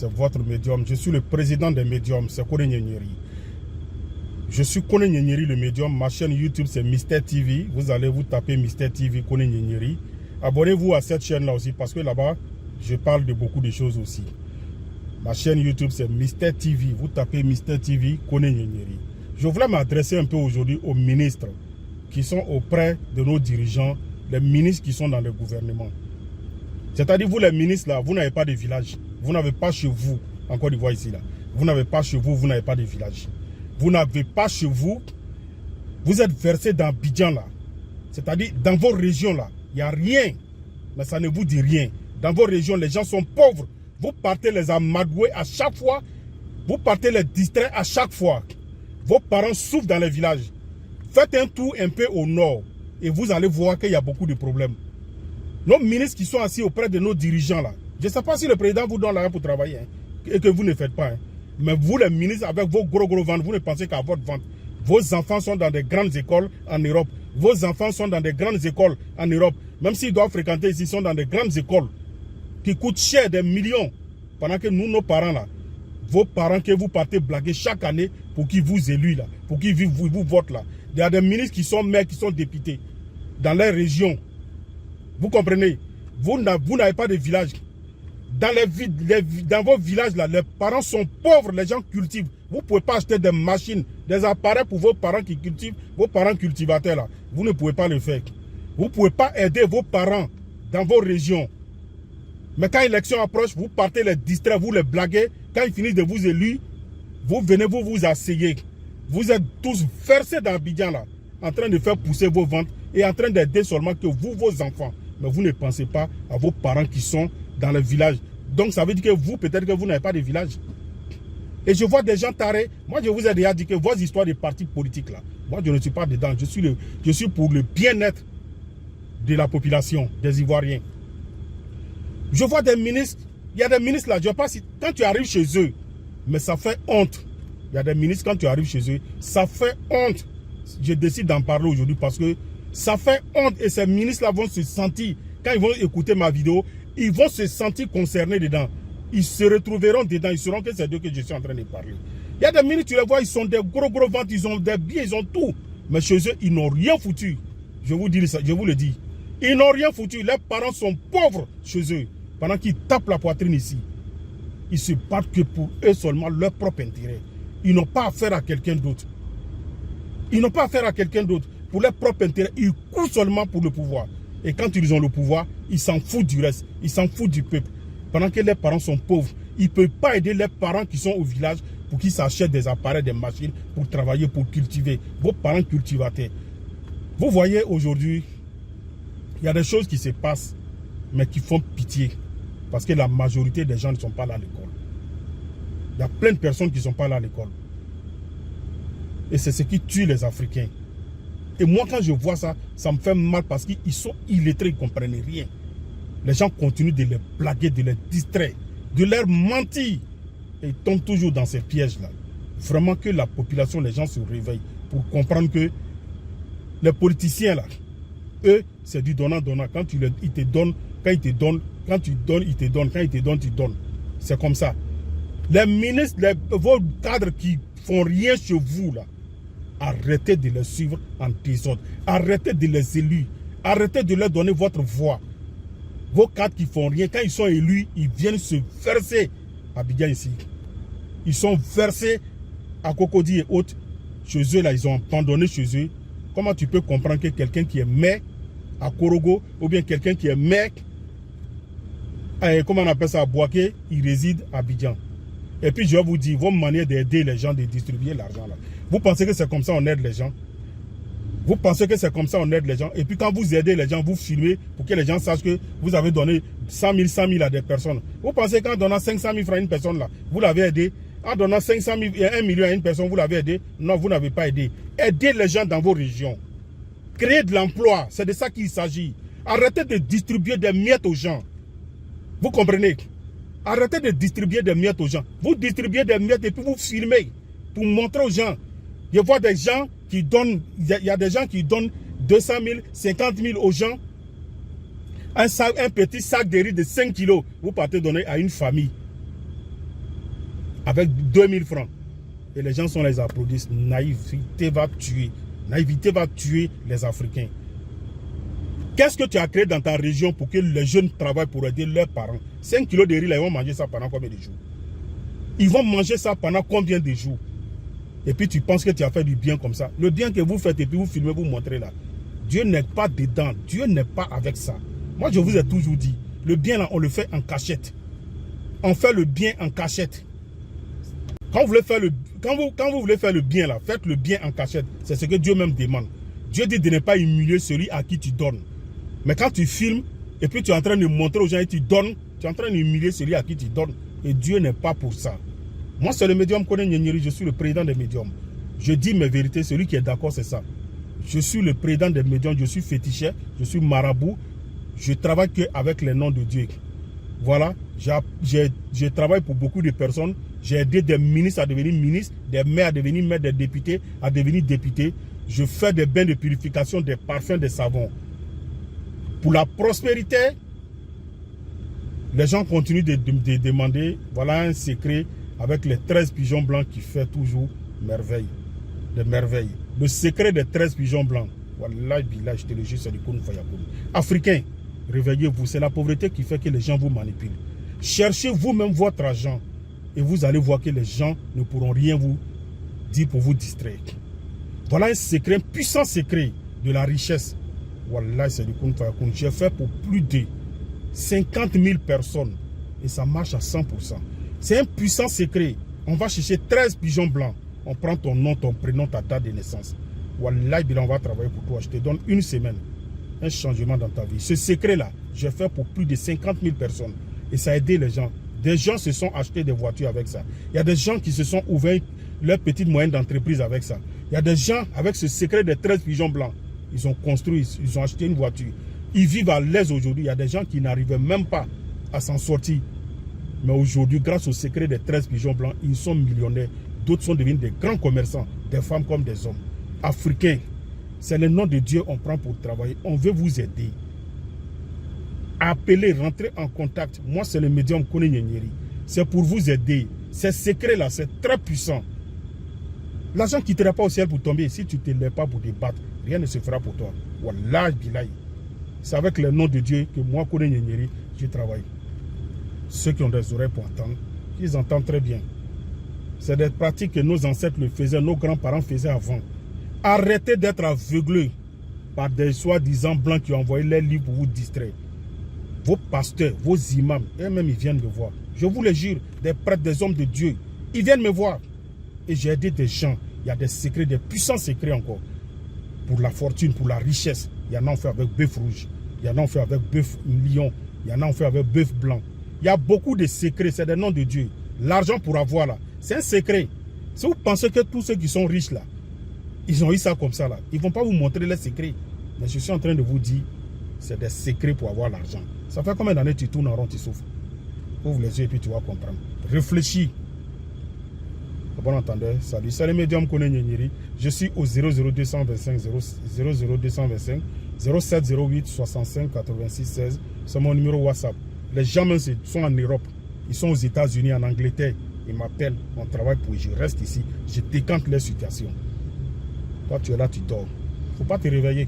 votre médium. Je suis le président des médiums, c'est Kone Nyenyeri. Je suis Kone Nyenyeri, le médium. Ma chaîne YouTube, c'est Mister TV. Vous allez vous taper Mister TV Kone Nyenyeri. Abonnez-vous à cette chaîne-là aussi, parce que là-bas, je parle de beaucoup de choses aussi. Ma chaîne YouTube, c'est Mister TV. Vous tapez Mister TV Kone Nyenyeri. Je voulais m'adresser un peu aujourd'hui aux ministres qui sont auprès de nos dirigeants, les ministres qui sont dans le gouvernement. C'est-à-dire, vous les ministres, là, vous n'avez pas de village. Vous n'avez pas chez vous, en Côte d'Ivoire ici, là. Vous n'avez pas chez vous, vous n'avez pas de village. Vous n'avez pas chez vous, vous êtes versé dans Abidjan, là. C'est-à-dire, dans vos régions, là, il n'y a rien. Mais ça ne vous dit rien. Dans vos régions, les gens sont pauvres. Vous partez les amadouer à chaque fois. Vous partez les distraire à chaque fois. Vos parents souffrent dans les villages. Faites un tour un peu au nord et vous allez voir qu'il y a beaucoup de problèmes. Nos ministres qui sont assis auprès de nos dirigeants là, je ne sais pas si le président vous donne l'argent pour travailler, hein, et que vous ne faites pas. Hein. Mais vous les ministres avec vos gros ventres, vous ne pensez qu'à votre ventre. Vos enfants sont dans des grandes écoles en Europe. Vos enfants sont dans des grandes écoles en Europe. Même s'ils doivent fréquenter ici, ils sont dans des grandes écoles qui coûtent cher des millions. Pendant que nous, nos parents là, vos parents que vous partez blaguer chaque année pour qu'ils vous éluent là, pour qu'ils vous votent là. Il y a des ministres qui sont maires, qui sont députés dans les régions. Vous comprenez? Vous n'avez pas de village. Dans vos villages, là, les parents sont pauvres, les gens cultivent. Vous ne pouvez pas acheter des machines, des appareils pour vos parents qui cultivent, vos parents cultivateurs. Là. Vous ne pouvez pas le faire. Vous ne pouvez pas aider vos parents dans vos régions. Mais quand l'élection approche, vous partez les distraire, vous les blaguez. Quand ils finissent de vous élire, vous venez, vous asseyez. Vous êtes tous versés dans Abidjan là, en train de faire pousser vos ventes et en train d'aider seulement que vous, vos enfants. Mais vous ne pensez pas à vos parents qui sont dans le village. Donc ça veut dire que vous, peut-être que vous n'avez pas de village. Et je vois des gens tarés. Moi, je vous ai déjà dit que vos histoires de partis politiques là, moi, je ne suis pas dedans. Je suis pour le bien-être de la population, des Ivoiriens. Je vois des ministres. Il y a des ministres là, je ne sais pas si quand tu arrives chez eux, mais ça fait honte. Il y a des ministres, quand tu arrives chez eux, ça fait honte. Je décide d'en parler aujourd'hui parce que ça fait honte. Et ces ministres-là vont se sentir, quand ils vont écouter ma vidéo, ils vont se sentir concernés dedans. Ils se retrouveront dedans, ils sauront que c'est d'eux que je suis en train de parler. Il y a des ministres, tu les vois, ils sont des gros ventres, ils ont des biens, ils ont tout. Mais chez eux, ils n'ont rien foutu. Je vous dis ça, je vous le dis. Ils n'ont rien foutu. Les parents sont pauvres chez eux. Pendant qu'ils tapent la poitrine ici, ils se battent que pour eux seulement, leur propre intérêt. Ils n'ont pas affaire à quelqu'un d'autre. Ils n'ont pas affaire à quelqu'un d'autre. Pour leur propre intérêt, ils courent seulement pour le pouvoir. Et quand ils ont le pouvoir, ils s'en foutent du reste. Ils s'en foutent du peuple. Pendant que les parents sont pauvres, ils ne peuvent pas aider les parents qui sont au village pour qu'ils s'achètent des appareils, des machines pour travailler, pour cultiver. Vos parents cultivateurs. Vous voyez aujourd'hui, il y a des choses qui se passent, mais qui font pitié. Parce que la majorité des gens ne sont pas là à l'école. Il y a plein de personnes qui ne sont pas là à l'école. Et c'est ce qui tue les Africains. Et moi, quand je vois ça, ça me fait mal parce qu'ils sont illettrés, ils ne comprennent rien. Les gens continuent de les blaguer, de les distraire, de leur mentir. Et ils tombent toujours dans ces pièges-là. Vraiment que la population, les gens se réveillent pour comprendre que les politiciens, là, eux, c'est du donnant-donnant. Quand ils te donnent, quand ils te donnent, quand tu donnes, ils te donnent. Quand ils te donnent, tu donnes. C'est comme ça. Les ministres, vos cadres qui font rien chez vous, là, arrêtez de les suivre en désordre. Arrêtez de les élire. Arrêtez de leur donner votre voix. Vos cadres qui font rien, quand ils sont élus, ils viennent se verser à Abidjan ici. Ils sont versés à Cocody et autres. Chez eux, là, ils ont abandonné chez eux. Comment tu peux comprendre que quelqu'un qui est maire à Korogo, ou bien quelqu'un qui est maire, comment on appelle ça, à Boaké, il réside à Abidjan. Et puis je vais vous dire, vos manières d'aider les gens, de distribuer l'argent là. Vous pensez que c'est comme ça on aide les gens? Vous pensez que c'est comme ça on aide les gens? Et puis quand vous aidez les gens, vous filmez pour que les gens sachent que vous avez donné 100 000 à des personnes. Vous pensez qu'en donnant 500 000 francs à une personne là, vous l'avez aidé? En donnant 500 000 et 1 million à une personne, vous l'avez aidé? Non, vous n'avez pas aidé. Aidez les gens dans vos régions. Créez de l'emploi, c'est de ça qu'il s'agit. Arrêtez de distribuer des miettes aux gens. Vous comprenez? Arrêtez de distribuer des miettes aux gens. Vous distribuez des miettes et puis vous filmez pour montrer aux gens. Je vois des gens qui donnent, il y a des gens qui donnent 200 000, 50 000 aux gens. Un petit sac de riz de 5 kilos, vous partez donner à une famille. avec 2000 francs. Et les gens sont là, ils applaudissent. Naïveté va tuer. Naïveté va tuer les Africains. Qu'est-ce que tu as créé dans ta région pour que les jeunes travaillent pour aider leurs parents? 5 kilos de riz, là, ils vont manger ça pendant combien de jours? Ils vont manger ça pendant combien de jours? Et puis tu penses que tu as fait du bien comme ça. Le bien que vous faites et puis vous filmez, vous montrez là. Dieu n'est pas dedans. Dieu n'est pas avec ça. Moi, je vous ai toujours dit, le bien là, on le fait en cachette. On fait le bien en cachette. Quand vous voulez faire quand vous voulez faire le bien là, faites le bien en cachette. C'est ce que Dieu même demande. Dieu dit de ne pas humilier celui à qui tu donnes. Mais quand tu filmes et puis tu es en train de montrer aux gens et tu donnes, tu es en train d'humilier celui à qui tu donnes. Et Dieu n'est pas pour ça. Moi, c'est le médium Koné Nyenyeri, je suis le président des médiums. Je dis mes vérités, celui qui est d'accord, c'est ça. Je suis le président des médiums, je suis féticheur, je suis marabout. Je travaille qu'avec les noms de Dieu. Voilà, je travaille pour beaucoup de personnes. J'ai aidé des ministres à devenir ministres, des maires à devenir maires, des députés à devenir députés. Je fais des bains de purification, des parfums, des savons. Pour la prospérité, les gens continuent de demander, voilà un secret avec les 13 pigeons blancs qui fait toujours merveille. Des merveilles. Le secret des 13 pigeons blancs. Wallah, billah, je te le jure, c'est du Koun Fayakoun. Africains, réveillez-vous. C'est la pauvreté qui fait que les gens vous manipulent. Cherchez vous-même votre argent et vous allez voir que les gens ne pourront rien vous dire pour vous distraire. Voilà un secret, un puissant secret de la richesse. Wallah, c'est du Koun Fayakoun. J'ai fait pour plus de 50 000 personnes et ça marche à 100%. C'est un puissant secret. On va chercher 13 pigeons blancs. On prend ton nom, ton prénom, ta date de naissance. Wallah, on va travailler pour toi. Je te donne une semaine. Un changement dans ta vie. Ce secret-là, j'ai fait pour plus de 50 000 personnes. Et ça a aidé les gens. Des gens se sont achetés des voitures avec ça. Il y a des gens qui se sont ouverts leur petite moyenne d'entreprise avec ça. Il y a des gens avec ce secret des 13 pigeons blancs. Ils ont construit, ils ont acheté une voiture. Ils vivent à l'aise aujourd'hui. Il y a des gens qui n'arrivaient même pas à s'en sortir. Mais aujourd'hui, grâce au secret des 13 pigeons blancs, ils sont millionnaires. D'autres sont devenus des grands commerçants, des femmes comme des hommes. Africains, c'est le nom de Dieu qu'on prend pour travailler. On veut vous aider. Appelez, rentrez en contact. Moi, c'est le médium Koné Nyenyeri. C'est pour vous aider. Ces secrets-là, c'est très puissant. L'argent ne quittera pas au ciel pour tomber. Si tu ne te lèves pas pour te battre, rien ne se fera pour toi. Wallah, bilaï. C'est avec le nom de Dieu que moi, Koné Nyenyeri, je travaille. Ceux qui ont des oreilles pour entendre, ils entendent très bien. C'est des pratiques que nos ancêtres le faisaient, nos grands-parents faisaient avant. Arrêtez d'être aveuglés par des soi-disant blancs qui ont envoyé leurs livres pour vous distraire. Vos pasteurs, vos imams, eux-mêmes, ils viennent me voir. Je vous le jure, des prêtres, des hommes de Dieu, ils viennent me voir. Et j'ai aidé des gens. Il y a des secrets, des puissants secrets encore. Pour la fortune, pour la richesse. Il y en a on fait avec bœuf rouge. Il y en a on fait avec bœuf lion. Il y en a on fait avec bœuf blanc. Il y a beaucoup de secrets, c'est des noms de Dieu. L'argent pour avoir là, c'est un secret. Si vous pensez que tous ceux qui sont riches là, ils ont eu ça comme ça là, ils ne vont pas vous montrer les secrets. Mais je suis en train de vous dire, c'est des secrets pour avoir l'argent. Ça fait combien d'années tu tournes en rond, tu souffres? Ouvre les yeux et puis tu vas comprendre. Réfléchis. Bon entendeur, salut. C'est le médium Koné Nyenyeri. Je suis au 00225 00225 0708 65 86 16. C'est mon numéro WhatsApp. Les gens même sont en Europe. Ils sont aux États-Unis, en Angleterre. Ils m'appellent. On travaille pour eux. Je reste ici. Je décante leur situation. Toi, tu es là, tu dors. Il ne faut pas te réveiller.